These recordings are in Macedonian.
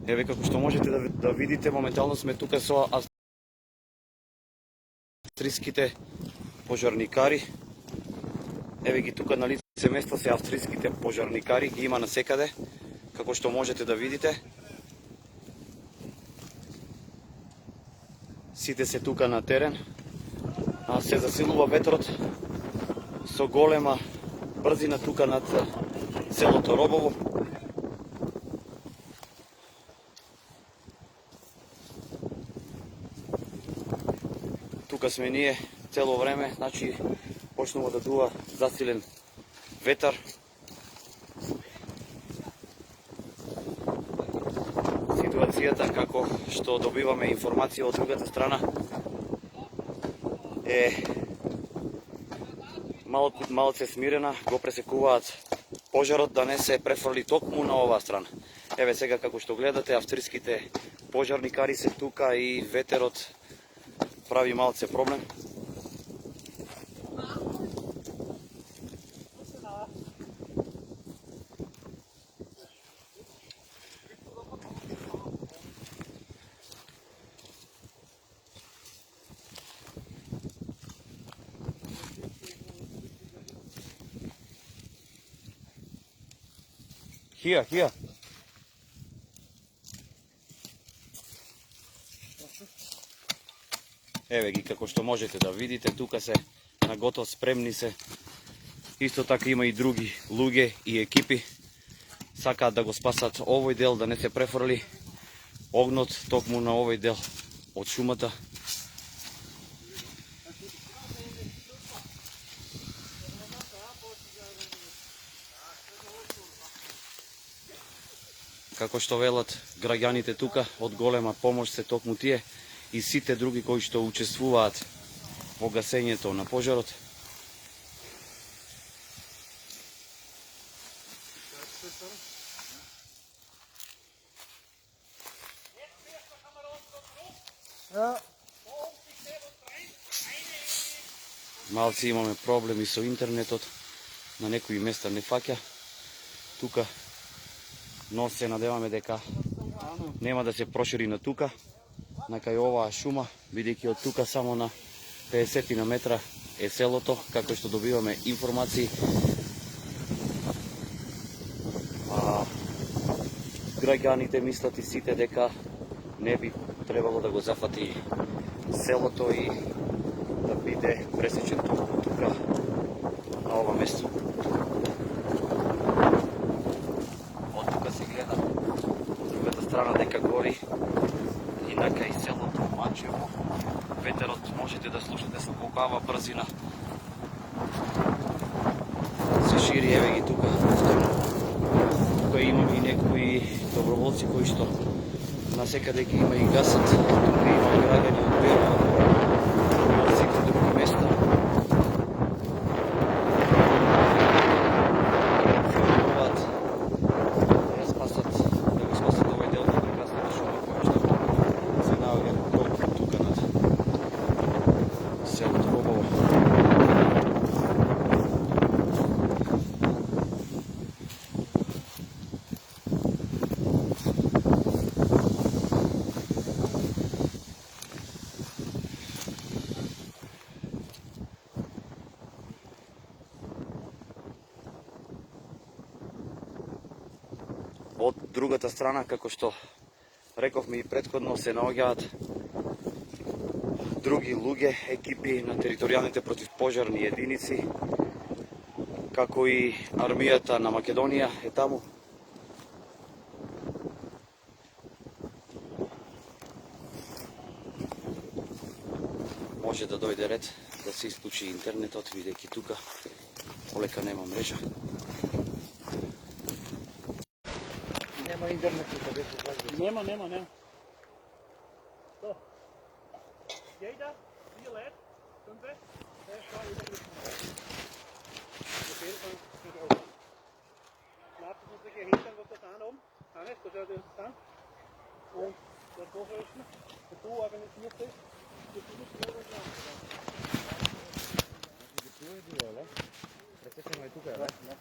Еве како што можете да видите, моментално сме тука со австриските пожарникари. Еве ги тука на лице место се австриските пожарникари, ги има насекаде, како што можете да видите. Сите се тука на терен, се засилува ветрот со голема брзина тука над селото Робово. Тука сме ние цело време, значи почнува да дува засилен ветар. Ситуацијата, како што добиваме информација од другата страна, е малце смирена, го пресекуваат пожарот да не се префрли токму на оваа страна. Еве сега како што гледате, австриските пожарникари се тука и ветерот прави малце проблем. Here. Еве ги како што можете да видите, тука се на готов, спремни се. Исто така има и други луѓе и екипи. Сакаат да го спасат овој дел, да не се префрли огнот токму на овој дел од шумата. Како што велат граѓаните тука, од голема помош се токму тие и сите други кои што учествуваат во гасењето на пожарот. Малци имаме проблеми со интернетот, на некои места не фаќа. Тука но се надеваме дека нема да се прошири на тука, на кај оваа шума, бидејќи од тука само на 50 на метра е селото, како што добиваме информации. Граѓаните мислат и сите дека не би требало да го зафати селото и да биде пресечен токму тука на ова место. Страна дека гори и нака и селото Мачево. Ветерот можете да слушате со колкава брзина се шири. Еве ги тука. Тука имаме и некои доброволци кои што насекаде ги има и гасат. Тука има граѓани од Беро, од сите други места. Од другата страна, како што рековме и претходно, се наоѓаат други луѓе, екипи на територијалните противпожарни единици, како и армијата на Македонија е таму. Може да дојде ред да се исклучи интернетот, бидејќи тука полека нема мрежа. Нема интернет тука, беше кажа. Нема. Zo. Jij dat? Hier leid? Komt weg? Daar sta je dan. De veel van de ogen. Laat het ons een keer hinten wat dat aan om. Hannes, dat zou er staan. En dat doorrusten. De tool organiseert is. De tool is heel erg lang. De tool is die wel, hè? Dat is van mij toe, hè? Ja.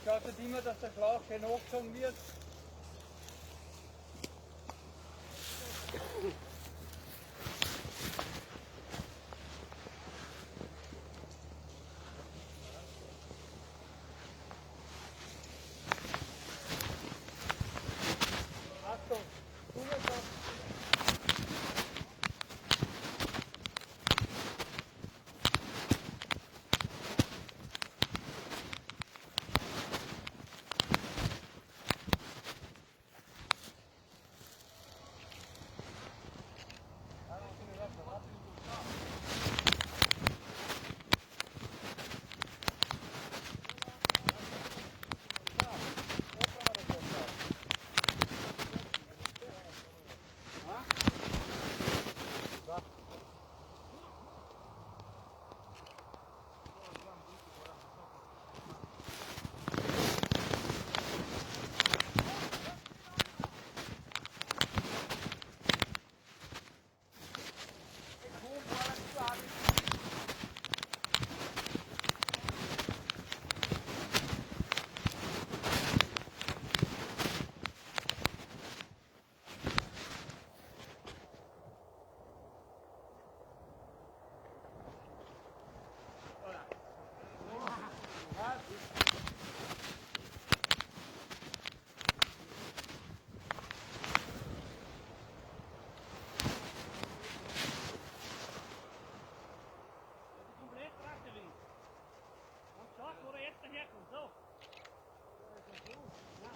Schaut immer, dass der Schlauch schön hochgezogen wird. Achtung, Zungenkraft. Wo der jetzt daherkommt, so. Ja,